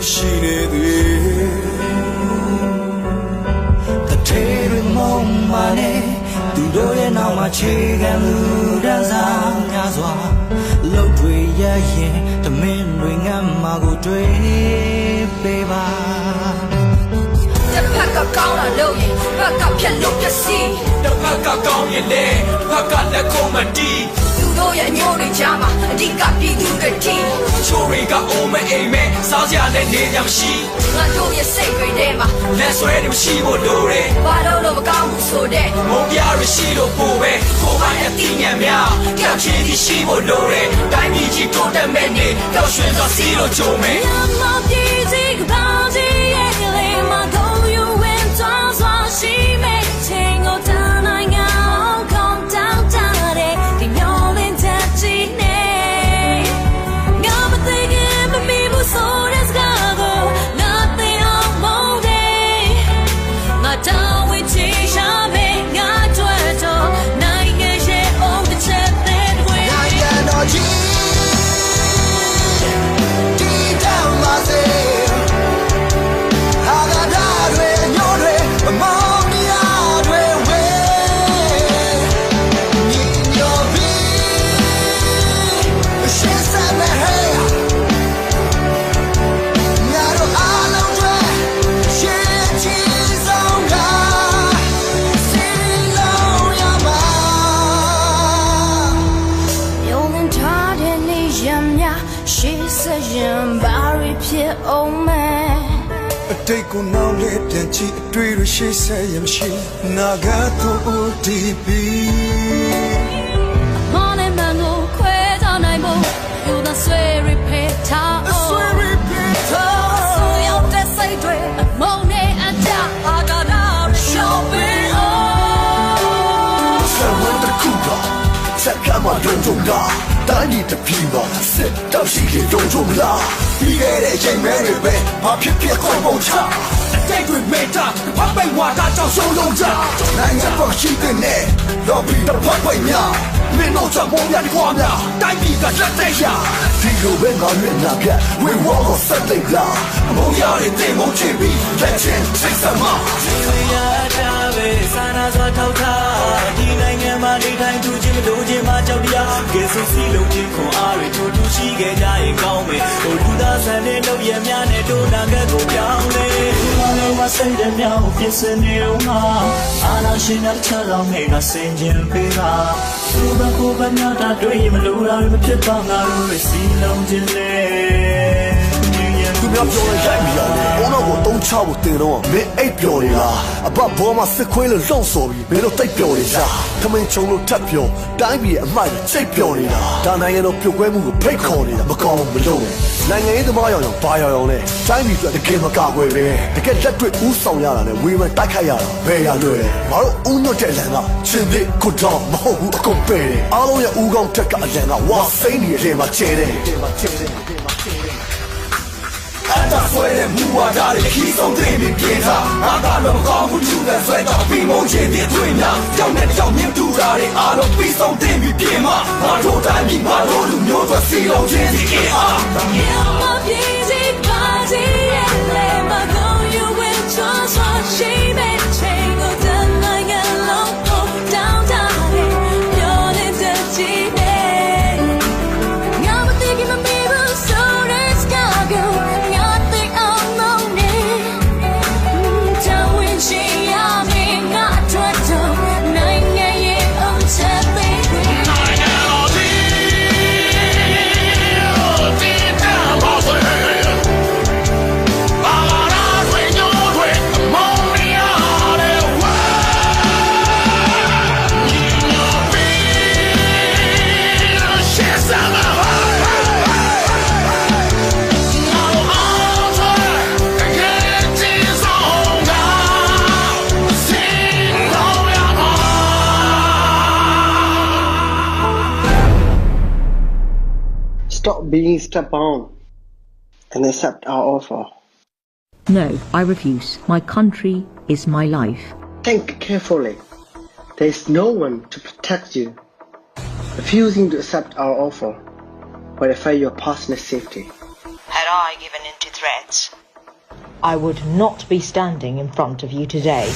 The Terry Momane, do it now, my chicken, Razazwa, Lodwe, the men ring and Mago Dre, baby. The pack of gown, I know you, pack up your look, you see. The pack of gown, you lay, pack up the comedy. Ya nyori jama dika pidu the tea chori ga ome amen sao jia le ne ya shi nga do ye sai twe de ma le swe de shi mo lo de ba do lo ma kaung mu so de mo pya ri shi lo po be ko ba ya ti nyan mya kya chi ti shi mo lo de dai mi ji to de me ne kya shwen sa si lo jo me ma pi ji ga ba ji ye le ma go you when so so she me ting o down I come down down de the morning touchy name got me thinking but me so let's go nothing on Monday my down with shopping got to night get on the chat that way Deep down my soul, I got that way, your way, among the other way. In your being, she said my hair. Now I know where she is on God. Sing on your mind. Yolin tarde ni jamnya she said jam bari pie oh man အတိတ်ကိုနောက်လေပြန်ကြည့်အတွေ့ရရှိဆက်ရမရှိနာဂတ်ကိုဦးတည်ပြီး morning man no kwe ta nai mo you the swear repeat ta so you the say twe morning and da aga da shopping oh ဆယ်ဝတ်တစ်ခုကစက်ကမှဒုံကြုံတာတိုင်းပြည်တစ်ပြည်မှာစစ်တောက်ရှိတဲ့ဒုံကြုံလားပြီးခဲ့တဲ့ချိန်မဲတွေပဲဘာဖြစ်ဖြစ်ခွင့်ပုံချ တိတ်တွေမေတ္တာဖတ်ပိတ်ဝါတာကြောင့်ဆုံးလုံးကြ နိုင်ငံပေါ်ရှိတဲ့နဲ့လော်ဘီတစ်ဖက်ပိုင်များမင်းတို့ချက်မောများဒီကွာများ တိုင်းပြည်ကလက်သက်ရ ဒီလိုပဲငါမျက်နှာကဝေဝါကိုဆက်လိုက်လား မုံရတဲ့တင်မုံချပြီးလက်ချင်းစိတ်ဆက်မ ရတာပဲစာနာစွာထောက်ထားဒီနိုင်ငံမှာနေထိုင်သူချင်းမလို့ချင်းမကြောက်တရားကဲဆူစီလုံးချင်းခွန်အားတွေထိုးထူးရှိခဲ့ကြရင်ကောင်းမယ်ဟိုလူသားဆန်တဲ့လုပ်ရများနဲ့တို့နာကကိုပြောင်းလေဒီမှာလည်းမဆိုင်တဲ့မြောင်ပြစ်စင်နေတော့မှာအာနာရှင်နဲ့ချတော်ငယ်ကစင်ကျင်ပေးတာသူ့ဘကိုဘညာတာတွေ့ရင်မလို့တာမဖြစ်ပါငါတို့စီလုံးချင်းလေ သူများပြောလိုက်ရိုက်မိရတယ်။ဘုံတော့ကိုတုံးချဖို့တင်တော့မင်းအိပ်ပျော်နေလား။အဘဘောမှာစစ်ခွေးလို့လှုံ့ဆော်ပြီးမင်းတို့တိတ်ပျော်နေကြ။ထမင်းချုံလို့ထပ်ပျော်တိုင်းပြည်အမိုက်စိတ်ပျော်နေတာ။ဒါနိုင်ငံတော်ပြုတ်ကွဲမှုကိုဖိတ်ခေါ်နေတာမကောင်းဘူးမလုပ်နဲ့။နိုင်ငံရေးသမားရောင်ဘာရောင်လဲ။တိုင်းပြည်အတွက်တကယ်မကာကွယ်ပဲ။တကယ်လက်တွေ့ဦးဆောင်ရတာနဲ့ဝေဖန်တိုက်ခိုက်ရတာဘယ်ရလွယ်လဲ။ငါတို့ဦးညွတ်တဲ့လန်ကချင်းသေးကိုတော့မဟုတ်ဘူးအကုန်ပဲတယ်။အားလုံးရဲ့ဦးကောင်းထက်ကအလန်ကဝါစိမ့်နေတဲ့မှာကျဲတယ်။အတာဆွဲတဲ့မူဝါဒတွေခီးဆုံးသိပြီးပြင်းစားငါကတော့မကောင်းဘူးသူကဆွဲတော့ပြီးမုန်းခြင်းတွေတွေ့များကြောက်နဲ့ကြောက်မြင်တူတာတွေအားလုံးပြီးဆုံးသိပြီးပြင်းမှာငါတို့တိုင်းပြည်ငါတို့လူမျိုးတွေစီလုံးခြင်းဒီကအား my busy body and let my go you will just what she may change go down like a long down down you're the dirty man I'm thinking of me so let's go nothing on morning down when she I'm not trying to nine yeah on Saturday Stop being stepped on and accept our offer. No, I refuse. My country is my life. Think carefully. There is no one to protect you. Refusing to accept our offer will affect your personal safety. Head die given into threats, I would not be standing in front of you today.